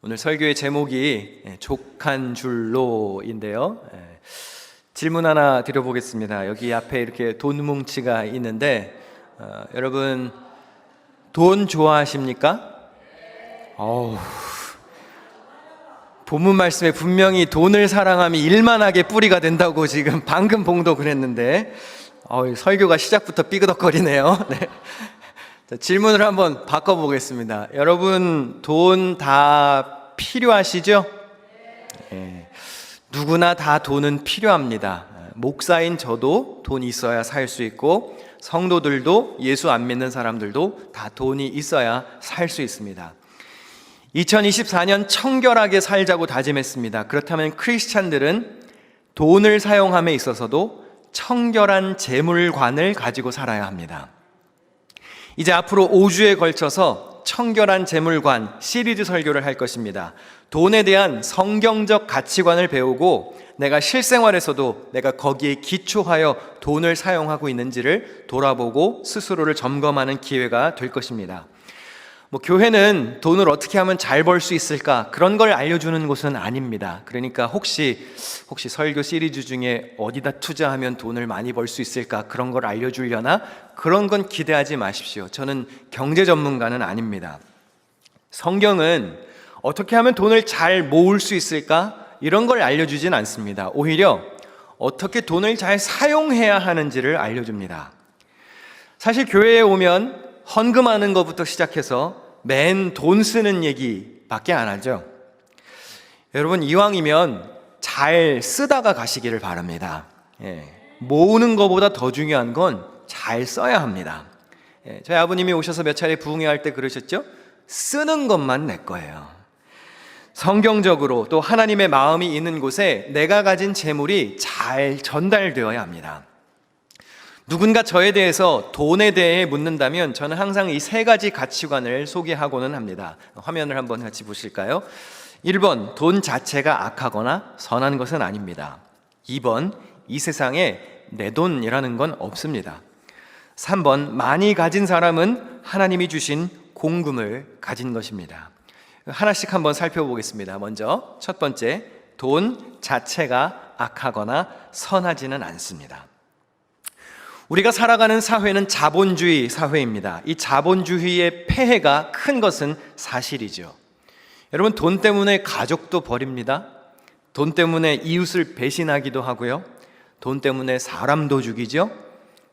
오늘 설교의 제목이 족한 줄로인데요. 질문 하나 드려보겠습니다. 여기 앞에 이렇게 돈 뭉치가 있는데 여러분 돈 좋아하십니까? 본문 말씀에 분명히 돈을 사랑함이 일만하게 뿌리가 된다고 지금 방금 봉도 그랬는데 설교가 시작부터 삐그덕거리네요. 네. 자, 질문을 한번 바꿔보겠습니다. 여러분 돈 다 필요하시죠? 누구나 다 돈은 필요합니다. 목사인 저도 돈 있어야 살 수 있고 성도들도 예수 안 믿는 사람들도 다 돈이 있어야 살 수 있습니다. 2024년 청결하게 살자고 다짐했습니다. 그렇다면 크리스찬들은 돈을 사용함에 있어서도 청결한 재물관을 가지고 살아야 합니다. 이제 앞으로 5주에 걸쳐서 청결한 재물관 시리즈 설교를 할 것입니다. 돈에 대한 성경적 가치관을 배우고 내가 실생활에서도 내가 거기에 기초하여 돈을 사용하고 있는지를 돌아보고 스스로를 점검하는 기회가 될 것입니다. 교회는 돈을 어떻게 하면 잘 벌 수 있을까 그런 걸 알려주는 곳은 아닙니다. 그러니까 혹시 설교 시리즈 중에 어디다 투자하면 돈을 많이 벌 수 있을까 그런 걸 알려주려나 그런 건 기대하지 마십시오. 저는 경제 전문가는 아닙니다. 성경은 어떻게 하면 돈을 잘 모을 수 있을까 이런 걸 알려주진 않습니다. 오히려 어떻게 돈을 잘 사용해야 하는지를 알려줍니다. 사실 교회에 오면 헌금하는 것부터 시작해서 맨 돈 쓰는 얘기밖에 안 하죠. 여러분 이왕이면 잘 쓰다가 가시기를 바랍니다. 모으는 것보다 더 중요한 건 잘 써야 합니다. 저희 아버님이 오셔서 몇 차례 부흥회 때 그러셨죠? 쓰는 것만 내 거예요. 성경적으로 또 하나님의 마음이 있는 곳에 내가 가진 재물이 잘 전달되어야 합니다. 누군가 저에 대해서 돈에 대해 묻는다면 저는 항상 이 세 가지 가치관을 소개하고는 합니다. 화면을 한번 같이 보실까요? 1번, 돈 자체가 악하거나 선한 것은 아닙니다. 2번, 이 세상에 내 돈이라는 건 없습니다. 3번, 많이 가진 사람은 하나님이 주신 공금을 가진 것입니다. 하나씩 한번 살펴보겠습니다. 먼저 첫 번째, 돈 자체가 악하거나 선하지는 않습니다. 우리가 살아가는 사회는 자본주의 사회입니다. 이 자본주의의 폐해가 큰 것은 사실이죠. 여러분 돈 때문에 가족도 버립니다. 돈 때문에 이웃을 배신하기도 하고요. 돈 때문에 사람도 죽이죠.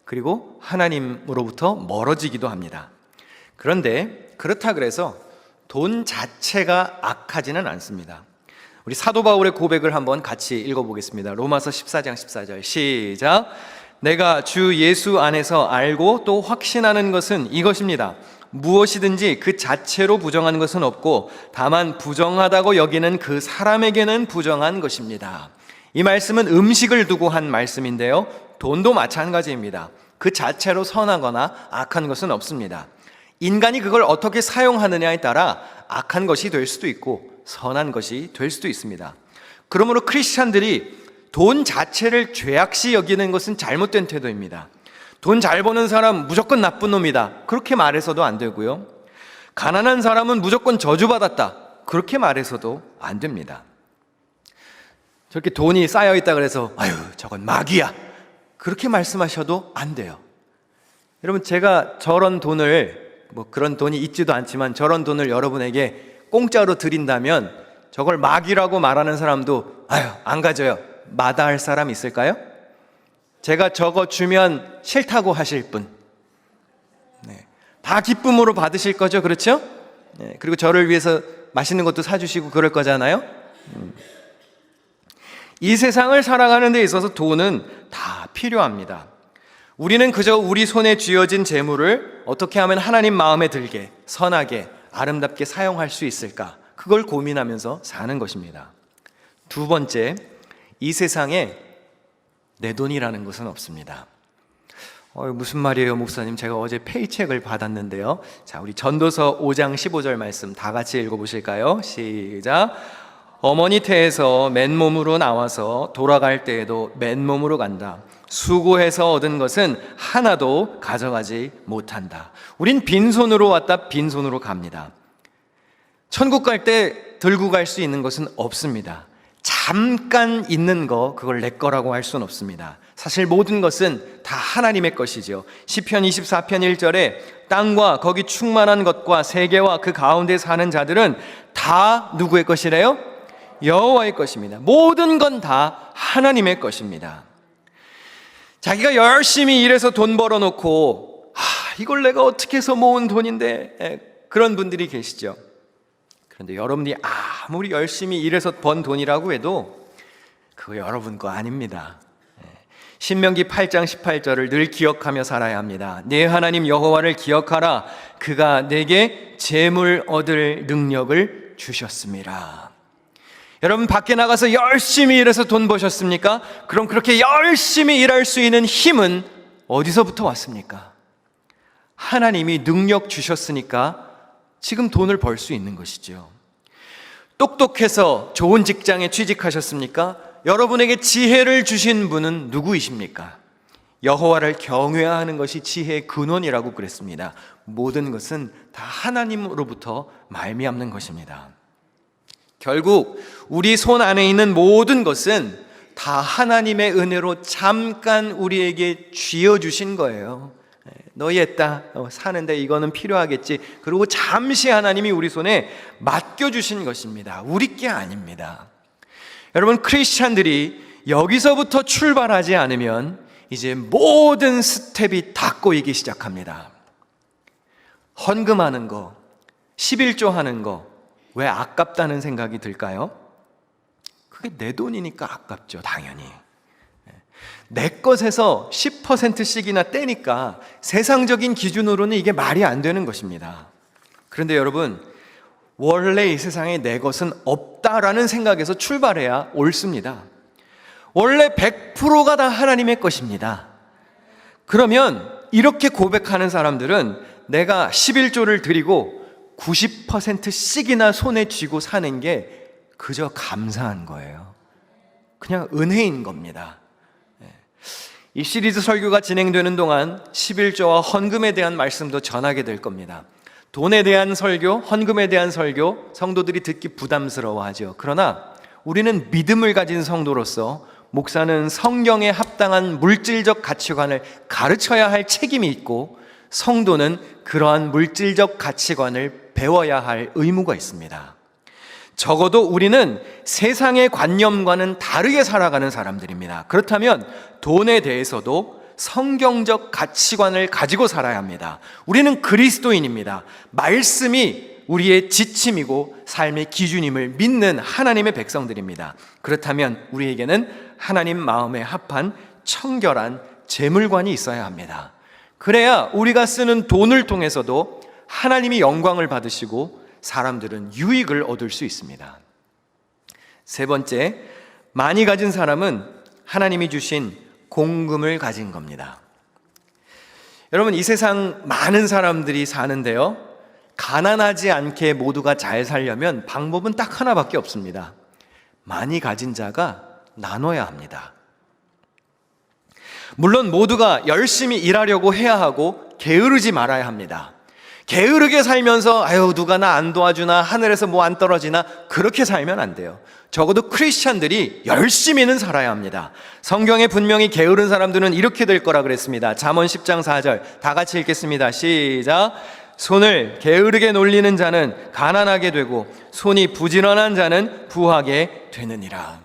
그리고 하나님으로부터 멀어지기도 합니다. 그런데 그렇다 그래서 돈 자체가 악하지는 않습니다. 우리 사도 바울의 고백을 한번 같이 읽어보겠습니다. 로마서 14장 14절 시작. 내가 주 예수 안에서 알고 또 확신하는 것은 이것입니다. 무엇이든지 그 자체로 부정한 것은 없고 다만 부정하다고 여기는 그 사람에게는 부정한 것입니다. 이 말씀은 음식을 두고 한 말씀인데요. 돈도 마찬가지입니다. 그 자체로 선하거나 악한 것은 없습니다. 인간이 그걸 어떻게 사용하느냐에 따라 악한 것이 될 수도 있고 선한 것이 될 수도 있습니다. 그러므로 크리스찬들이 돈 자체를 죄악시 여기는 것은 잘못된 태도입니다. 돈 잘 버는 사람 무조건 나쁜 놈이다 그렇게 말해서도 안 되고요. 가난한 사람은 무조건 저주받았다 그렇게 말해서도 안 됩니다. 저렇게 돈이 쌓여있다 그래서 아유 저건 마귀야 그렇게 말씀하셔도 안 돼요. 여러분 제가 저런 돈을 그런 돈이 있지도 않지만 저런 돈을 여러분에게 공짜로 드린다면 저걸 마귀라고 말하는 사람도 아유 안 가져요 마다할 사람 있을까요? 제가 저거 주면 싫다고 하실 분, 다 기쁨으로 받으실 거죠, 그렇죠? 그리고 저를 위해서 맛있는 것도 사주시고 그럴 거잖아요. 이 세상을 살아가는 데 있어서 돈은 다 필요합니다. 우리는 그저 우리 손에 쥐어진 재물을 어떻게 하면 하나님 마음에 들게, 선하게, 아름답게 사용할 수 있을까? 그걸 고민하면서 사는 것입니다. 두 번째, 이 세상에 내 돈이라는 것은 없습니다. 무슨 말이에요, 목사님? 제가 어제 페이첵을 받았는데요. 자, 우리 전도서 5장 15절 말씀 다 같이 읽어보실까요? 시작. 어머니 태에서 맨몸으로 나와서 돌아갈 때에도 맨몸으로 간다. 수고해서 얻은 것은 하나도 가져가지 못한다. 우린 빈손으로 왔다 빈손으로 갑니다. 천국 갈 때 들고 갈 수 있는 것은 없습니다. 잠깐 있는 거, 그걸 내 거라고 할 수는 없습니다. 사실 모든 것은 다 하나님의 것이죠. 시편 24편 1절에 땅과 거기 충만한 것과 세계와 그 가운데 사는 자들은 다 누구의 것이래요? 여호와의 것입니다. 모든 건 다 하나님의 것입니다. 자기가 열심히 일해서 돈 벌어놓고 이걸 내가 어떻게 해서 모은 돈인데, 그런 분들이 계시죠. 그런데 여러분이 아무리 열심히 일해서 번 돈이라고 해도 그거 여러분 거 아닙니다. 신명기 8장 18절을 늘 기억하며 살아야 합니다. 내 하나님 여호와를 기억하라. 그가 내게 재물 얻을 능력을 주셨습니다. 여러분, 밖에 나가서 열심히 일해서 돈 버셨습니까? 그럼 그렇게 열심히 일할 수 있는 힘은 어디서부터 왔습니까? 하나님이 능력 주셨으니까 지금 돈을 벌 수 있는 것이죠. 똑똑해서 좋은 직장에 취직하셨습니까? 여러분에게 지혜를 주신 분은 누구이십니까? 여호와를 경외하는 것이 지혜의 근원이라고 그랬습니다. 모든 것은 다 하나님으로부터 말미암는 것입니다. 결국 우리 손 안에 있는 모든 것은 다 하나님의 은혜로 잠깐 우리에게 쥐어주신 거예요. 너희 애따 사는데 이거는 필요하겠지. 그리고 잠시 하나님이 우리 손에 맡겨주신 것입니다. 우리 게 아닙니다. 여러분, 크리스찬들이 여기서부터 출발하지 않으면 이제 모든 스텝이 다 꼬이기 시작합니다. 헌금하는 거, 11조 하는 거, 왜 아깝다는 생각이 들까요? 그게 내 돈이니까 아깝죠, 당연히. 내 것에서 10%씩이나 떼니까 세상적인 기준으로는 이게 말이 안 되는 것입니다. 그런데 여러분, 원래 이 세상에 내 것은 없다라는 생각에서 출발해야 옳습니다. 원래 100%가 다 하나님의 것입니다. 그러면 이렇게 고백하는 사람들은 내가 11조를 드리고 90%씩이나 손에 쥐고 사는 게 그저 감사한 거예요. 그냥 은혜인 겁니다. 이 시리즈 설교가 진행되는 동안 11조와 헌금에 대한 말씀도 전하게 될 겁니다. 돈에 대한 설교, 헌금에 대한 설교, 성도들이 듣기 부담스러워하죠. 그러나 우리는 믿음을 가진 성도로서 목사는 성경에 합당한 물질적 가치관을 가르쳐야 할 책임이 있고, 성도는 그러한 물질적 가치관을 배워야 할 의무가 있습니다. 적어도 우리는 세상의 관념과는 다르게 살아가는 사람들입니다. 그렇다면 돈에 대해서도 성경적 가치관을 가지고 살아야 합니다. 우리는 그리스도인입니다. 말씀이 우리의 지침이고 삶의 기준임을 믿는 하나님의 백성들입니다. 그렇다면 우리에게는 하나님 마음에 합한 청결한 재물관이 있어야 합니다. 그래야 우리가 쓰는 돈을 통해서도 하나님이 영광을 받으시고 사람들은 유익을 얻을 수 있습니다. 세 번째, 많이 가진 사람은 하나님이 주신 공금을 가진 겁니다. 여러분, 이 세상 많은 사람들이 사는데요, 가난하지 않게 모두가 잘 살려면 방법은 딱 하나밖에 없습니다. 많이 가진 자가 나눠야 합니다. 물론 모두가 열심히 일하려고 해야 하고 게으르지 말아야 합니다. 게으르게 살면서 누가 나 안 도와주나, 하늘에서 뭐 안 떨어지나, 그렇게 살면 안 돼요. 적어도 크리스찬들이 열심히는 살아야 합니다. 성경에 분명히 게으른 사람들은 이렇게 될 거라 그랬습니다. 잠언 10장 4절 다 같이 읽겠습니다. 시작. 손을 게으르게 놀리는 자는 가난하게 되고 손이 부지런한 자는 부하게 되느니라.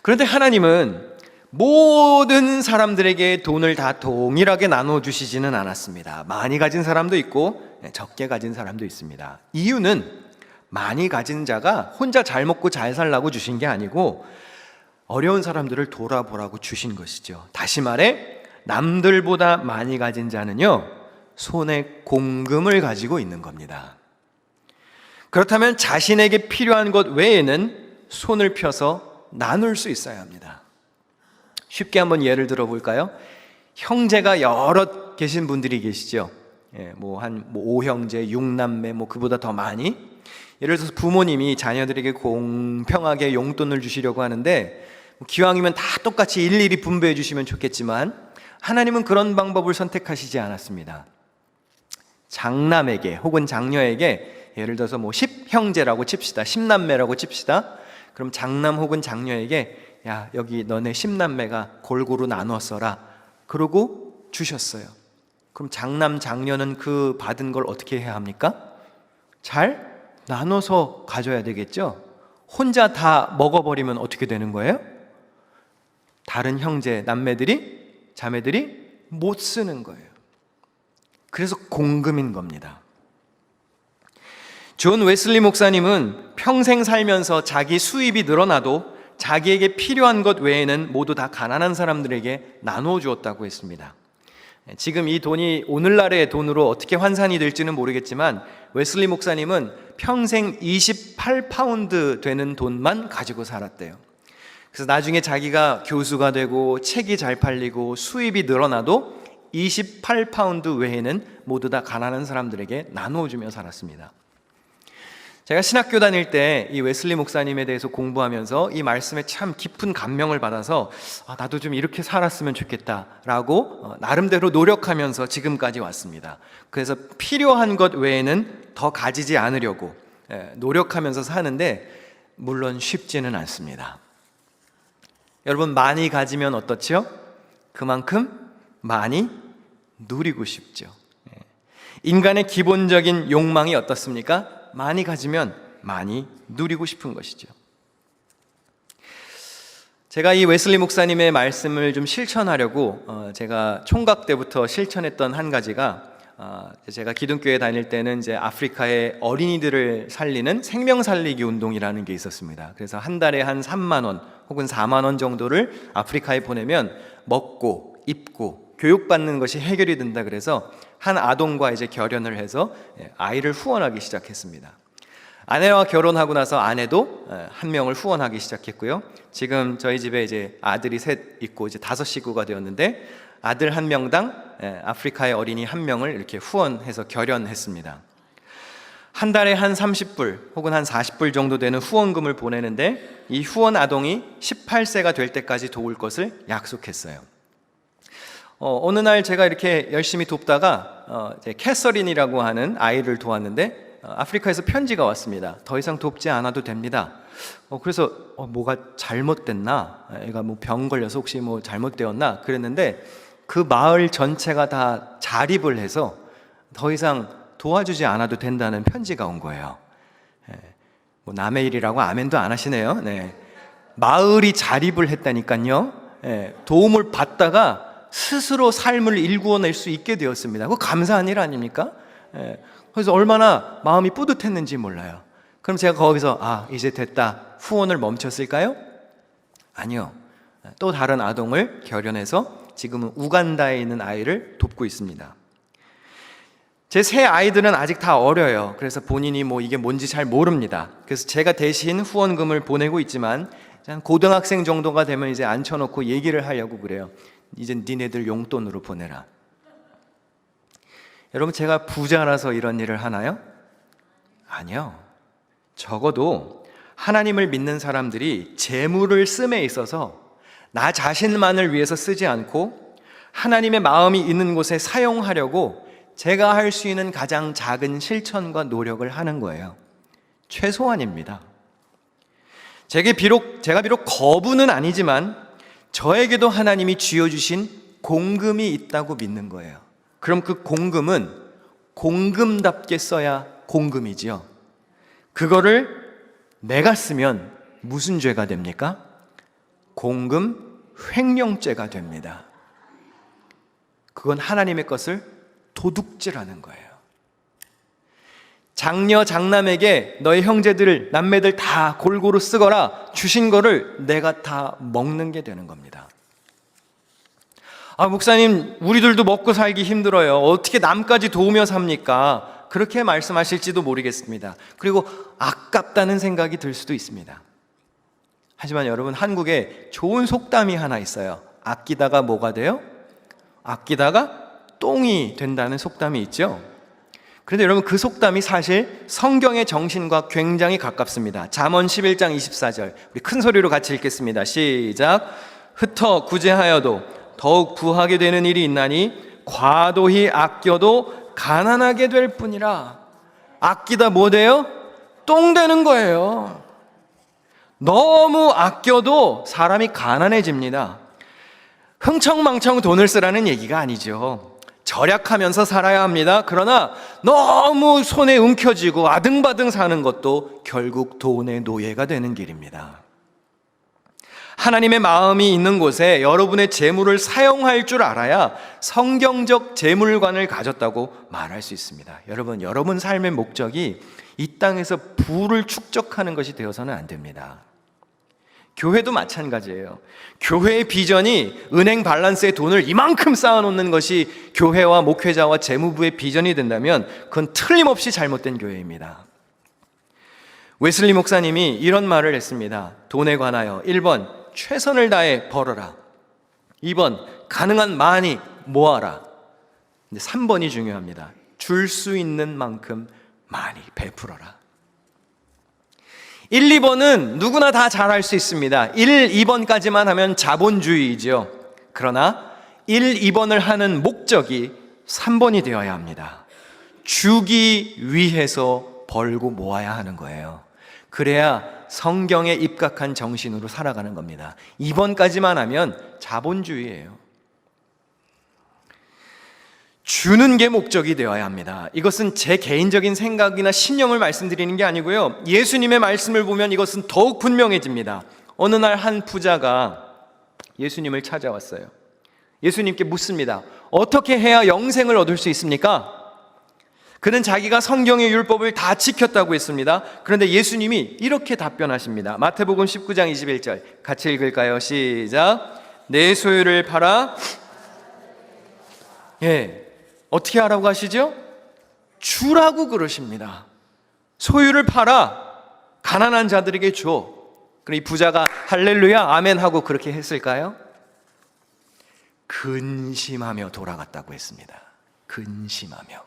그런데 하나님은 모든 사람들에게 돈을 다 동일하게 나눠주시지는 않았습니다. 많이 가진 사람도 있고 적게 가진 사람도 있습니다. 이유는 많이 가진 자가 혼자 잘 먹고 잘 살라고 주신 게 아니고 어려운 사람들을 돌아보라고 주신 것이죠. 다시 말해, 남들보다 많이 가진 자는요, 손에 공금을 가지고 있는 겁니다. 그렇다면 자신에게 필요한 것 외에는 손을 펴서 나눌 수 있어야 합니다. 쉽게 한번 예를 들어 볼까요? 형제가 여럿 계신 분들이 계시죠. 한 5형제, 6남매, 그보다 더 많이. 예를 들어서 부모님이 자녀들에게 공평하게 용돈을 주시려고 하는데, 기왕이면 다 똑같이 일일이 분배해 주시면 좋겠지만 하나님은 그런 방법을 선택하시지 않았습니다. 장남에게 혹은 장녀에게 예를 들어서 뭐 10형제라고 칩시다. 10남매라고 칩시다. 그럼 장남 혹은 장녀에게 야, 여기 너네 10남매가 골고루 나눠 써라. 그러고 주셨어요. 그럼 장남 장녀는 그 받은 걸 어떻게 해야 합니까? 잘 나눠서 가져야 되겠죠. 혼자 다 먹어버리면 어떻게 되는 거예요? 다른 형제, 남매들이, 자매들이 못 쓰는 거예요. 그래서 공금인 겁니다. 존 웨슬리 목사님은 평생 살면서 자기 수입이 늘어나도 자기에게 필요한 것 외에는 모두 다 가난한 사람들에게 나누어 주었다고 했습니다. 지금 이 돈이 오늘날의 돈으로 어떻게 환산이 될지는 모르겠지만 웨슬리 목사님은 평생 28파운드 되는 돈만 가지고 살았대요. 그래서 나중에 자기가 교수가 되고 책이 잘 팔리고 수입이 늘어나도 28파운드 외에는 모두 다 가난한 사람들에게 나누어주며 살았습니다. 제가 신학교 다닐 때 이 웨슬리 목사님에 대해서 공부하면서 이 말씀에 참 깊은 감명을 받아서 나도 좀 이렇게 살았으면 좋겠다라고 나름대로 노력하면서 지금까지 왔습니다. 그래서 필요한 것 외에는 더 가지지 않으려고 노력하면서 사는데 물론 쉽지는 않습니다. 여러분, 많이 가지면 어떻죠? 그만큼 많이 누리고 싶죠. 인간의 기본적인 욕망이 어떻습니까? 많이 가지면 많이 누리고 싶은 것이죠. 제가 이 웨슬리 목사님의 말씀을 좀 실천하려고 제가 총각 때부터 실천했던 한 가지가 제가 기독교에 다닐 때는 이제 아프리카의 어린이들을 살리는 생명 살리기 운동이라는 게 있었습니다. 그래서 한 달에 한 3만 원 혹은 4만 원 정도를 아프리카에 보내면 먹고 입고 교육받는 것이 해결이 된다. 그래서 한 아동과 이제 결연을 해서 아이를 후원하기 시작했습니다. 아내와 결혼하고 나서 아내도 한 명을 후원하기 시작했고요. 지금 저희 집에 이제 아들이 셋 있고 이제 5식구가 되었는데 아들 한 명당 아프리카의 어린이 한 명을 이렇게 후원해서 결연했습니다. 한 달에 한 30불 혹은 한 40불 정도 되는 후원금을 보내는데 이 후원 아동이 18세가 될 때까지 도울 것을 약속했어요. 어느 날 제가 이렇게 열심히 돕다가 캐서린이라고 하는 아이를 도왔는데 아프리카에서 편지가 왔습니다. 더 이상 돕지 않아도 됩니다. 그래서 뭐가 잘못됐나? 애가 뭐 병 걸려서 혹시 뭐 잘못되었나? 그랬는데 그 마을 전체가 다 자립을 해서 더 이상 도와주지 않아도 된다는 편지가 온 거예요. 뭐 남의 일이라고 아멘도 안 하시네요. 네. 마을이 자립을 했다니까요. 도움을 받다가 스스로 삶을 일구어낼 수 있게 되었습니다. 그거 감사한 일 아닙니까? 그래서 얼마나 마음이 뿌듯했는지 몰라요. 그럼 제가 거기서 이제 됐다 후원을 멈췄을까요? 아니요. 또 다른 아동을 결연해서 지금은 우간다에 있는 아이를 돕고 있습니다. 제 세 아이들은 아직 다 어려요. 그래서 본인이 뭐 이게 뭔지 잘 모릅니다. 그래서 제가 대신 후원금을 보내고 있지만 고등학생 정도가 되면 이제 앉혀놓고 얘기를 하려고 그래요. 이제 니네들 용돈으로 보내라. 여러분, 제가 부자라서 이런 일을 하나요? 아니요. 적어도 하나님을 믿는 사람들이 재물을 씀에 있어서 나 자신만을 위해서 쓰지 않고 하나님의 마음이 있는 곳에 사용하려고 제가 할 수 있는 가장 작은 실천과 노력을 하는 거예요. 최소한입니다. 제가 비록 거부는 아니지만 저에게도 하나님이 쥐어주신 공금이 있다고 믿는 거예요. 그럼 그 공금은 공금답게 써야 공금이지요. 그거를 내가 쓰면 무슨 죄가 됩니까? 공금 횡령죄가 됩니다. 그건 하나님의 것을 도둑질하는 거예요. 장녀 장남에게 너희 형제들 남매들 다 골고루 쓰거라 주신 거를 내가 다 먹는 게 되는 겁니다. 목사님, 우리들도 먹고 살기 힘들어요. 어떻게 남까지 도우며 삽니까? 그렇게 말씀하실지도 모르겠습니다. 그리고 아깝다는 생각이 들 수도 있습니다. 하지만 여러분, 한국에 좋은 속담이 하나 있어요. 아끼다가 뭐가 돼요? 아끼다가 똥이 된다는 속담이 있죠. 그런데 여러분, 그 속담이 사실 성경의 정신과 굉장히 가깝습니다. 잠언 11장 24절 우리 큰 소리로 같이 읽겠습니다. 시작. 흩어 구제하여도 더욱 부하게 되는 일이 있나니 과도히 아껴도 가난하게 될 뿐이라. 아끼다 뭐 돼요? 똥 되는 거예요. 너무 아껴도 사람이 가난해집니다. 흥청망청 돈을 쓰라는 얘기가 아니죠. 절약하면서 살아야 합니다. 그러나 너무 손에 움켜쥐고 아등바등 사는 것도 결국 돈의 노예가 되는 길입니다. 하나님의 마음이 있는 곳에 여러분의 재물을 사용할 줄 알아야 성경적 재물관을 가졌다고 말할 수 있습니다. 여러분 삶의 목적이 이 땅에서 부를 축적하는 것이 되어서는 안 됩니다. 교회도 마찬가지예요. 교회의 비전이 은행 밸런스에 돈을 이만큼 쌓아놓는 것이 교회와 목회자와 재무부의 비전이 된다면 그건 틀림없이 잘못된 교회입니다. 웨슬리 목사님이 이런 말을 했습니다. 돈에 관하여 1번 최선을 다해 벌어라, 2번 가능한 많이 모아라, 3번이 중요합니다. 줄 수 있는 만큼 많이 베풀어라. 1, 2번은 누구나 다 잘할 수 있습니다. 1, 2번까지만 하면 자본주의이죠. 그러나 1, 2번을 하는 목적이 3번이 되어야 합니다. 주기 위해서 벌고 모아야 하는 거예요. 그래야 성경에 입각한 정신으로 살아가는 겁니다. 2번까지만 하면 자본주의예요. 주는 게 목적이 되어야 합니다. 이것은 제 개인적인 생각이나 신념을 말씀드리는 게 아니고요, 예수님의 말씀을 보면 이것은 더욱 분명해집니다. 어느 날 한 부자가 예수님을 찾아왔어요. 예수님께 묻습니다. 어떻게 해야 영생을 얻을 수 있습니까? 그는 자기가 성경의 율법을 다 지켰다고 했습니다. 그런데 예수님이 이렇게 답변하십니다. 마태복음 19장 21절 같이 읽을까요? 시작. 내 소유를 팔아. 어떻게 하라고 하시죠? 주라고 그러십니다. 소유를 팔아 가난한 자들에게 줘. 그럼 이 부자가 할렐루야 아멘 하고 그렇게 했을까요? 근심하며 돌아갔다고 했습니다. 근심하며.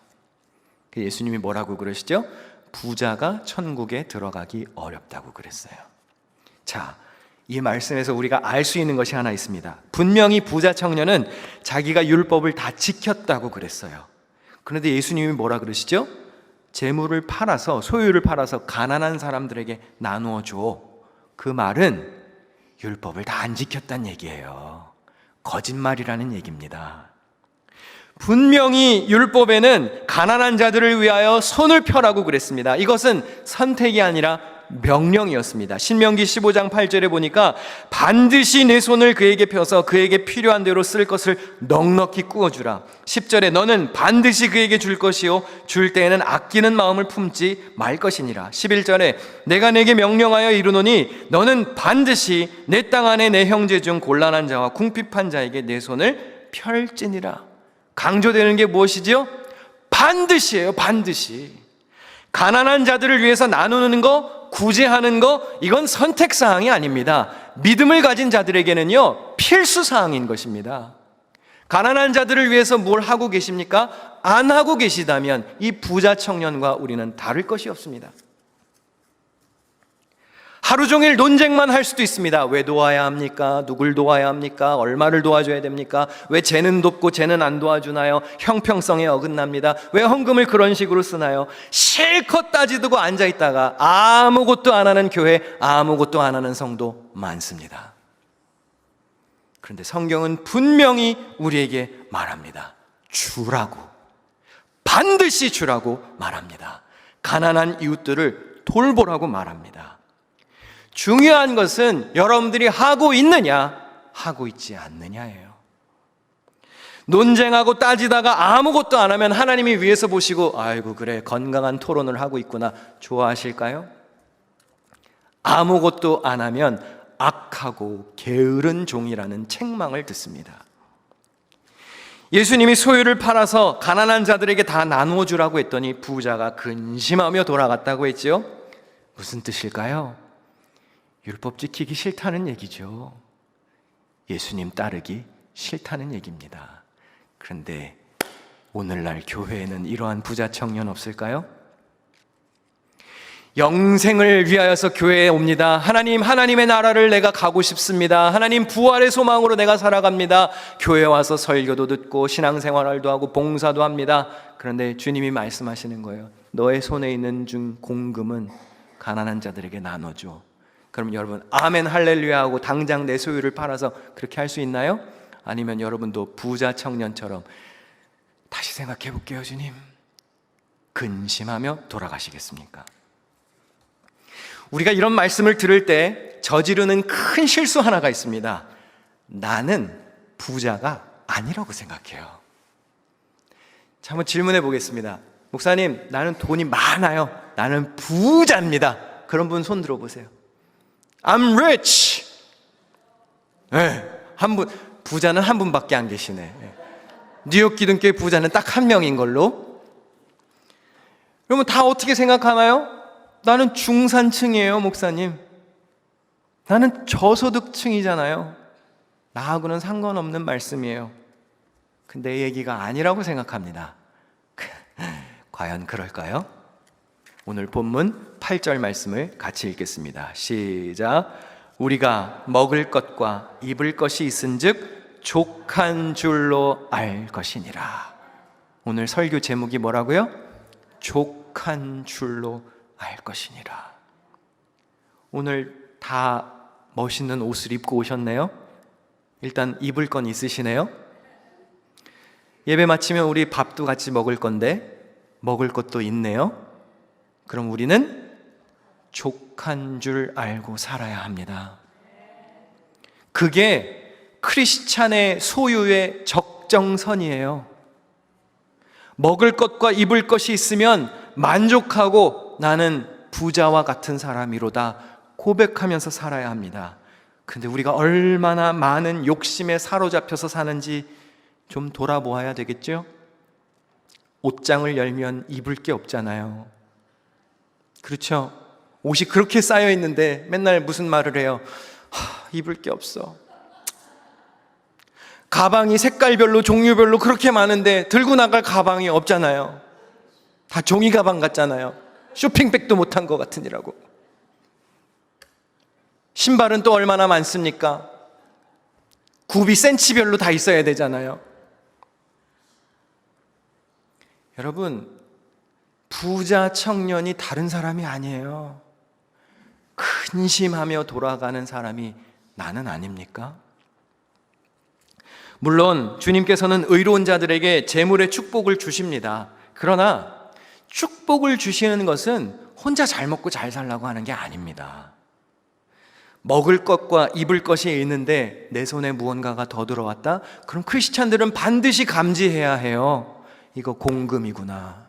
예수님이 뭐라고 그러시죠? 부자가 천국에 들어가기 어렵다고 그랬어요. 자, 이 말씀에서 우리가 알 수 있는 것이 하나 있습니다. 분명히 부자 청년은 자기가 율법을 다 지켰다고 그랬어요. 그런데 예수님이 뭐라 그러시죠? 재물을 팔아서, 소유를 팔아서 가난한 사람들에게 나누어 줘. 그 말은 율법을 다 안 지켰다는 얘기예요. 거짓말이라는 얘기입니다. 분명히 율법에는 가난한 자들을 위하여 손을 펴라고 그랬습니다. 이것은 선택이 아니라 명령이었습니다. 신명기 15장 8절에 보니까 반드시 내 손을 그에게 펴서 그에게 필요한 대로 쓸 것을 넉넉히 꾸어주라. 10절에 너는 반드시 그에게 줄 것이요 줄 때에는 아끼는 마음을 품지 말 것이니라. 11절에 내가 내게 명령하여 이르노니 너는 반드시 내 땅 안에 내 형제 중 곤란한 자와 궁핍한 자에게 내 손을 펼지니라. 강조되는 게 무엇이지요? 반드시예요. 반드시. 가난한 자들을 위해서 나누는 거, 구제하는 거, 이건 선택사항이 아닙니다. 믿음을 가진 자들에게는요, 필수사항인 것입니다. 가난한 자들을 위해서 뭘 하고 계십니까? 안 하고 계시다면 이 부자 청년과 우리는 다를 것이 없습니다. 하루 종일 논쟁만 할 수도 있습니다. 왜 도와야 합니까? 누굴 도와야 합니까? 얼마를 도와줘야 됩니까? 왜 쟤는 돕고 쟤는 안 도와주나요? 형평성에 어긋납니다. 왜 헌금을 그런 식으로 쓰나요? 실컷 따지고 앉아있다가 아무것도 안 하는 교회, 아무것도 안 하는 성도 많습니다. 그런데 성경은 분명히 우리에게 말합니다. 주라고, 반드시 주라고 말합니다. 가난한 이웃들을 돌보라고 말합니다. 중요한 것은 여러분들이 하고 있느냐, 하고 있지 않느냐예요. 논쟁하고 따지다가 아무것도 안 하면 하나님이 위에서 보시고 아이고 그래 건강한 토론을 하고 있구나 좋아하실까요? 아무것도 안 하면 악하고 게으른 종이라는 책망을 듣습니다. 예수님이 소유를 팔아서 가난한 자들에게 다 나누어 주라고 했더니 부자가 근심하며 돌아갔다고 했지요. 무슨 뜻일까요? 율법 지키기 싫다는 얘기죠. 예수님 따르기 싫다는 얘기입니다. 그런데 오늘날 교회에는 이러한 부자 청년 없을까요? 영생을 위하여서 교회에 옵니다. 하나님, 하나님의 나라를 내가 가고 싶습니다. 하나님, 부활의 소망으로 내가 살아갑니다. 교회 와서 설교도 듣고 신앙생활도 하고 봉사도 합니다. 그런데 주님이 말씀하시는 거예요. 너의 손에 있는 중 공금은 가난한 자들에게 나눠줘. 그럼 여러분 아멘 할렐루야 하고 당장 내 소유를 팔아서 그렇게 할 수 있나요? 아니면 여러분도 부자 청년처럼 다시 생각해 볼게요, 주님, 근심하며 돌아가시겠습니까? 우리가 이런 말씀을 들을 때 저지르는 큰 실수 하나가 있습니다. 나는 부자가 아니라고 생각해요. 자, 한번 질문해 보겠습니다. 목사님, 나는 돈이 많아요. 나는 부자입니다. 그런 분 손 들어보세요. I'm rich. 네, 한 분, 부자는 한 분밖에 안 계시네. 네. 뉴욕 기독교의 부자는 딱 한 명인 걸로. 여러분 다 어떻게 생각하나요? 나는 중산층이에요, 목사님. 나는 저소득층이잖아요. 나하고는 상관없는 말씀이에요. 근데 내 얘기가 아니라고 생각합니다. 과연 그럴까요? 오늘 본문 8절 말씀을 같이 읽겠습니다. 시작. 우리가 먹을 것과 입을 것이 있은즉 족한 줄로 알 것이니라. 오늘 설교 제목이 뭐라고요? 족한 줄로 알 것이니라. 오늘 다 멋있는 옷을 입고 오셨네요. 일단 입을 건 있으시네요. 예배 마치면 우리 밥도 같이 먹을 건데 먹을 것도 있네요. 그럼 우리는 족한 줄 알고 살아야 합니다. 그게 크리스찬의 소유의 적정선이에요. 먹을 것과 입을 것이 있으면 만족하고 나는 부자와 같은 사람이로다 고백하면서 살아야 합니다. 근데 우리가 얼마나 많은 욕심에 사로잡혀서 사는지 좀 돌아보아야 되겠죠? 옷장을 열면 입을 게 없잖아요. 그렇죠? 옷이 그렇게 쌓여 있는데 맨날 무슨 말을 해요? 입을 게 없어. 가방이 색깔별로 종류별로 그렇게 많은데 들고 나갈 가방이 없잖아요. 다 종이 가방 같잖아요. 쇼핑백도 못한 것 같으니라고. 신발은 또 얼마나 많습니까? 굽이 센치별로 다 있어야 되잖아요. 여러분, 부자 청년이 다른 사람이 아니에요. 근심하며 돌아가는 사람이 나는 아닙니까? 물론 주님께서는 의로운 자들에게 재물의 축복을 주십니다. 그러나 축복을 주시는 것은 혼자 잘 먹고 잘 살라고 하는 게 아닙니다. 먹을 것과 입을 것이 있는데 내 손에 무언가가 더 들어왔다? 그럼 크리스찬들은 반드시 감지해야 해요. 이거 공금이구나.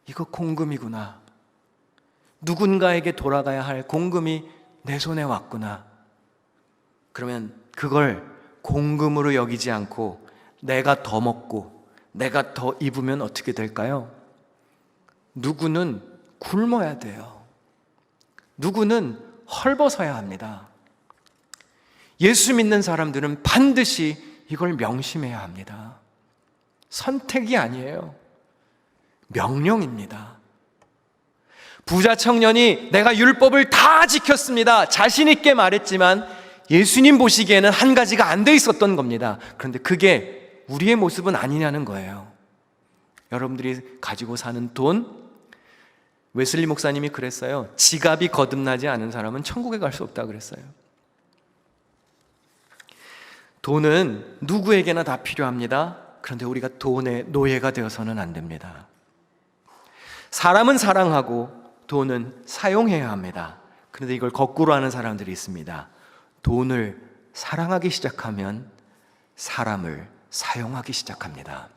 이거 공금이구나. 누군가에게 돌아가야 할 공금이 내 손에 왔구나. 그러면 그걸 공금으로 여기지 않고 내가 더 먹고 내가 더 입으면 어떻게 될까요? 누구는 굶어야 돼요. 누구는 헐벗어야 합니다. 예수 믿는 사람들은 반드시 이걸 명심해야 합니다. 선택이 아니에요. 명령입니다. 부자 청년이 내가 율법을 다 지켰습니다. 자신 있게 말했지만 예수님 보시기에는 한 가지가 안 돼 있었던 겁니다. 그런데 그게 우리의 모습은 아니냐는 거예요. 여러분들이 가지고 사는 돈, 웨슬리 목사님이 그랬어요. 지갑이 거듭나지 않은 사람은 천국에 갈 수 없다 그랬어요. 돈은 누구에게나 다 필요합니다. 그런데 우리가 돈의 노예가 되어서는 안 됩니다. 사람은 사랑하고 돈은 사용해야 합니다. 그런데 이걸 거꾸로 하는 사람들이 있습니다. 돈을 사랑하기 시작하면 사람을 사용하기 시작합니다.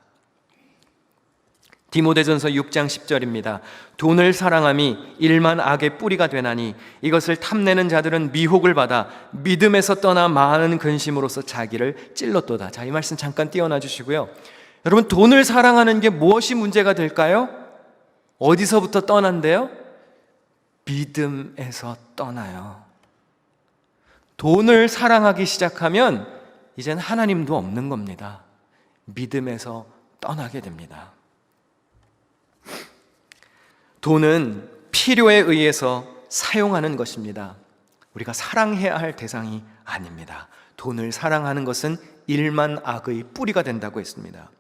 디모데전서 6장 10절입니다. 돈을 사랑함이 일만 악의 뿌리가 되나니 이것을 탐내는 자들은 미혹을 받아 믿음에서 떠나 많은 근심으로써 자기를 찔렀도다. 자, 이 말씀 잠깐 띄워놔 주시고요. 여러분, 돈을 사랑하는 게 무엇이 문제가 될까요? 어디서부터 떠난대요? 믿음에서 떠나요. 돈을 사랑하기 시작하면 이젠 하나님도 없는 겁니다. 믿음에서 떠나게 됩니다. 돈은 필요에 의해서 사용하는 것입니다. 우리가 사랑해야 할 대상이 아닙니다. 돈을 사랑하는 것은 일만 악의 뿌리가 된다고 했습니다.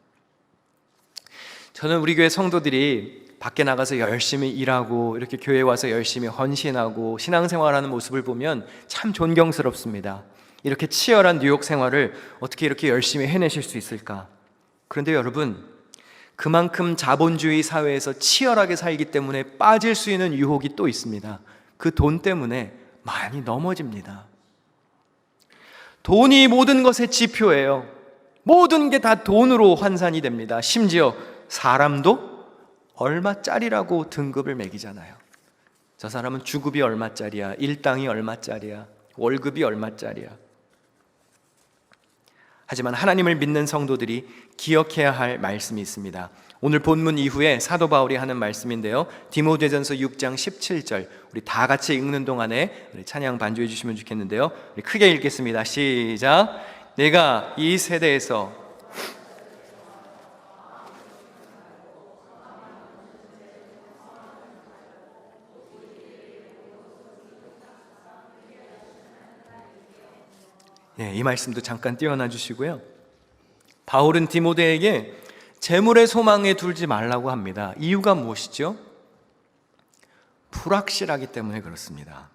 저는 우리 교회 성도들이 밖에 나가서 열심히 일하고 이렇게 교회에 와서 열심히 헌신하고 신앙생활하는 모습을 보면 참 존경스럽습니다. 이렇게 치열한 뉴욕 생활을 어떻게 이렇게 열심히 해내실 수 있을까? 그런데 여러분, 그만큼 자본주의 사회에서 치열하게 살기 때문에 빠질 수 있는 유혹이 또 있습니다. 그 돈 때문에 많이 넘어집니다. 돈이 모든 것의 지표예요. 모든 게 다 돈으로 환산이 됩니다. 심지어 사람도 얼마짜리라고 등급을 매기잖아요. 저 사람은 주급이 얼마짜리야, 일당이 얼마짜리야, 월급이 얼마짜리야. 하지만 하나님을 믿는 성도들이 기억해야 할 말씀이 있습니다. 오늘 본문 이후에 사도 바울이 하는 말씀인데요, 디모데전서 6장 17절, 우리 다 같이 읽는 동안에 우리 찬양 반주해 주시면 좋겠는데요, 우리 크게 읽겠습니다. 시작. 내가 이 세대에서 이 말씀도 잠깐 띄워놔 주시고요. 바울은 디모데에게 재물의 소망에 둘지 말라고 합니다. 이유가 무엇이죠? 불확실하기 때문에 그렇습니다.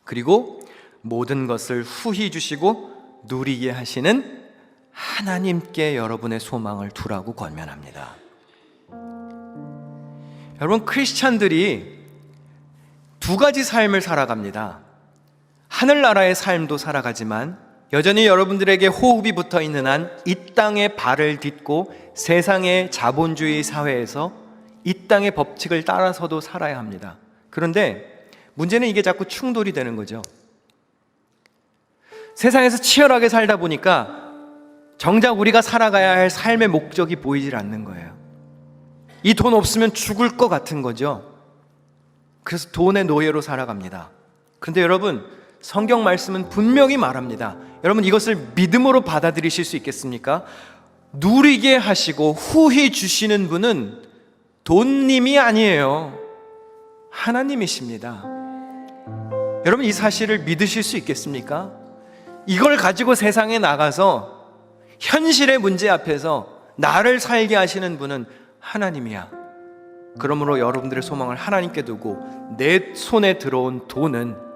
그리고 모든 것을 후히 주시고 누리게 하시는 하나님께 여러분의 소망을 두라고 권면합니다. 여러분, 크리스찬들이 두 가지 삶을 살아갑니다. 하늘나라의 삶도 살아가지만 여전히 여러분들에게 호흡이 붙어 있는 한 이 땅에 발을 딛고 세상의 자본주의 사회에서 이 땅의 법칙을 따라서도 살아야 합니다. 그런데 문제는 이게 자꾸 충돌이 되는 거죠. 세상에서 치열하게 살다 보니까 정작 우리가 살아가야 할 삶의 목적이 보이질 않는 거예요. 이 돈 없으면 죽을 것 같은 거죠. 그래서 돈의 노예로 살아갑니다. 그런데 여러분, 성경 말씀은 분명히 말합니다. 여러분, 이것을 믿음으로 받아들이실 수 있겠습니까? 누리게 하시고 후히 주시는 분은 돈님이 아니에요. 하나님이십니다. 여러분, 이 사실을 믿으실 수 있겠습니까? 이걸 가지고 세상에 나가서 현실의 문제 앞에서 나를 살게 하시는 분은 하나님이야. 그러므로 여러분들의 소망을 하나님께 두고 내 손에 들어온 돈은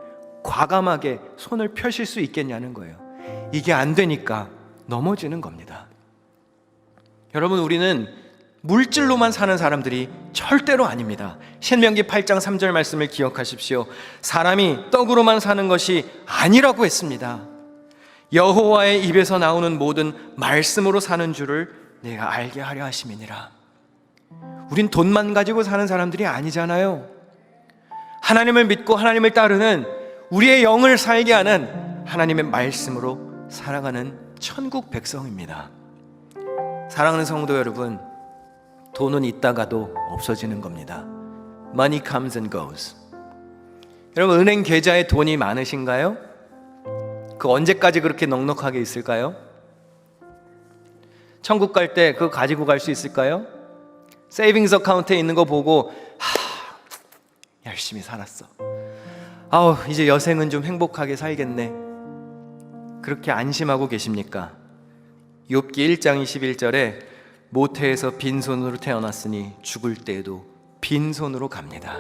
과감하게 손을 펴실 수 있겠냐는 거예요. 이게 안 되니까 넘어지는 겁니다. 여러분, 우리는 물질로만 사는 사람들이 절대로 아닙니다. 신명기 8장 3절 말씀을 기억하십시오. 사람이 떡으로만 사는 것이 아니라고 했습니다. 여호와의 입에서 나오는 모든 말씀으로 사는 줄을 내가 알게 하려 하심이니라. 우린 돈만 가지고 사는 사람들이 아니잖아요. 하나님을 믿고 하나님을 따르는, 우리의 영을 살게 하는 하나님의 말씀으로 살아가는 천국 백성입니다. 사랑하는 성도 여러분, 돈은 있다가도 없어지는 겁니다. Money comes and goes. 여러분, 은행 계좌에 돈이 많으신가요? 그 언제까지 그렇게 넉넉하게 있을까요? 천국 갈 때 그거 가지고 갈 수 있을까요? 세이빙스 어카운트에 있는 거 보고 열심히 살았어, 이제 여생은 좀 행복하게 살겠네, 그렇게 안심하고 계십니까? 욥기 1장 21절에 모태에서 빈손으로 태어났으니 죽을 때에도 빈손으로 갑니다.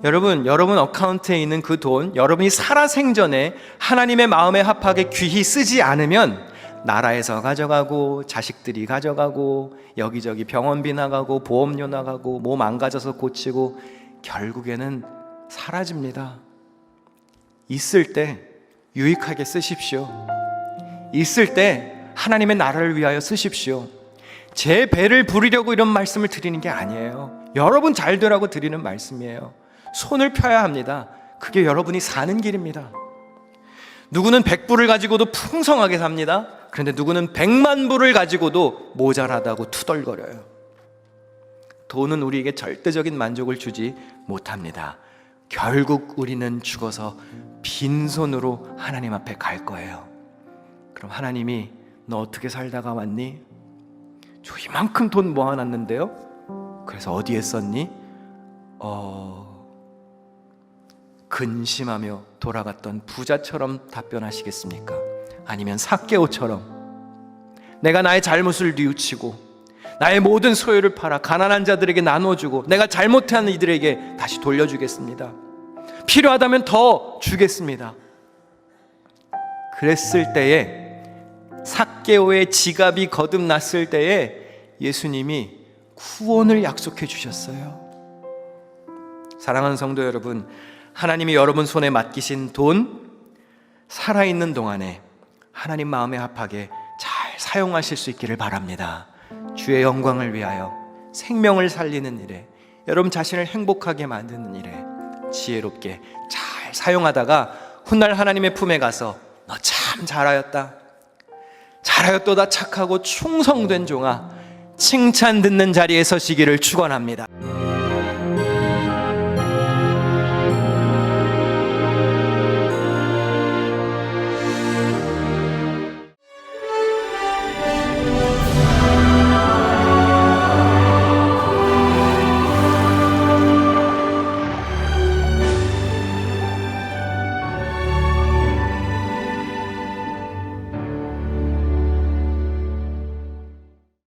여러분 어카운트에 있는 그 돈, 여러분이 살아생전에 하나님의 마음에 합하게 귀히 쓰지 않으면 나라에서 가져가고, 자식들이 가져가고, 여기저기 병원비 나가고, 보험료 나가고, 몸 망가져서 고치고, 결국에는 사라집니다. 있을 때 유익하게 쓰십시오. 있을 때 하나님의 나라를 위하여 쓰십시오. 제 배를 부리려고 이런 말씀을 드리는 게 아니에요. 여러분 잘 되라고 드리는 말씀이에요. 손을 펴야 합니다. 그게 여러분이 사는 길입니다. 누구는 100불을 가지고도 풍성하게 삽니다. 그런데 누구는 100만 불을 가지고도 모자라다고 투덜거려요. 돈은 우리에게 절대적인 만족을 주지 못합니다. 결국 우리는 죽어서 빈손으로 하나님 앞에 갈 거예요. 그럼 하나님이 너 어떻게 살다가 왔니? 저 이만큼 돈 모아놨는데요? 그래서 어디에 썼니? 근심하며 돌아갔던 부자처럼 답변하시겠습니까? 아니면 삭개오처럼 내가 나의 잘못을 뉘우치고 나의 모든 소유를 팔아 가난한 자들에게 나눠주고 내가 잘못한 이들에게 다시 돌려주겠습니다. 필요하다면 더 주겠습니다. 그랬을 때에, 삭개오의 지갑이 거듭났을 때에 예수님이 구원을 약속해 주셨어요. 사랑하는 성도 여러분, 하나님이 여러분 손에 맡기신 돈, 살아있는 동안에 하나님 마음에 합하게 잘 사용하실 수 있기를 바랍니다. 주의 영광을 위하여 생명을 살리는 일에, 여러분 자신을 행복하게 만드는 일에 지혜롭게 잘 사용하다가 훗날 하나님의 품에 가서 너 참 잘하였다, 잘하였도다 착하고 충성된 종아, 칭찬 듣는 자리에 서시기를 축원합니다.